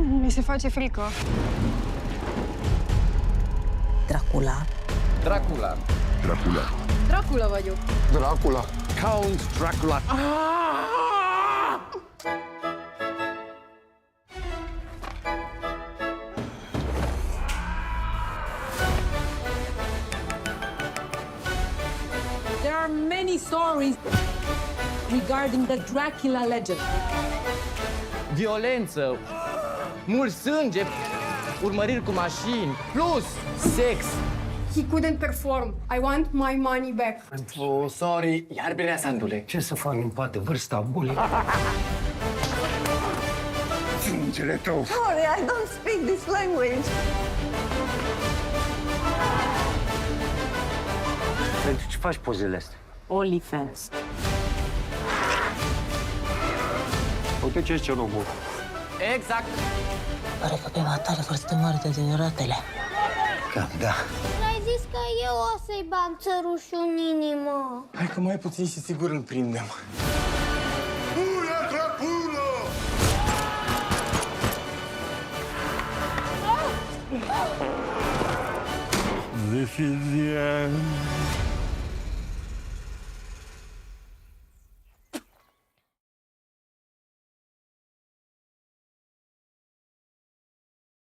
Mi se face frică. Dracula. Dracula. Dracula. Dracula vagyok. Dracula. Count Dracula. There are many stories regarding the Dracula legend. Violență, mult sânge, urmăriri cu mașini, plus sex. He couldn't perform. I want my money back. Oh, sorry, iar bine, Sandule. Ce să fac, nu poate vârsta bulii? Sângele tău. Sorry, I don't speak this language. Pentru ce faci pozele astea? OnlyFans. Uite ce ce robot. Exact. Pare că pe matale vor să te moarte de rotele. Cam da. Ai zis că eu o să-i bag țărușul în inimă. Hai că mai puțin și sigur îl prindem. Pula Dracula! This is the end.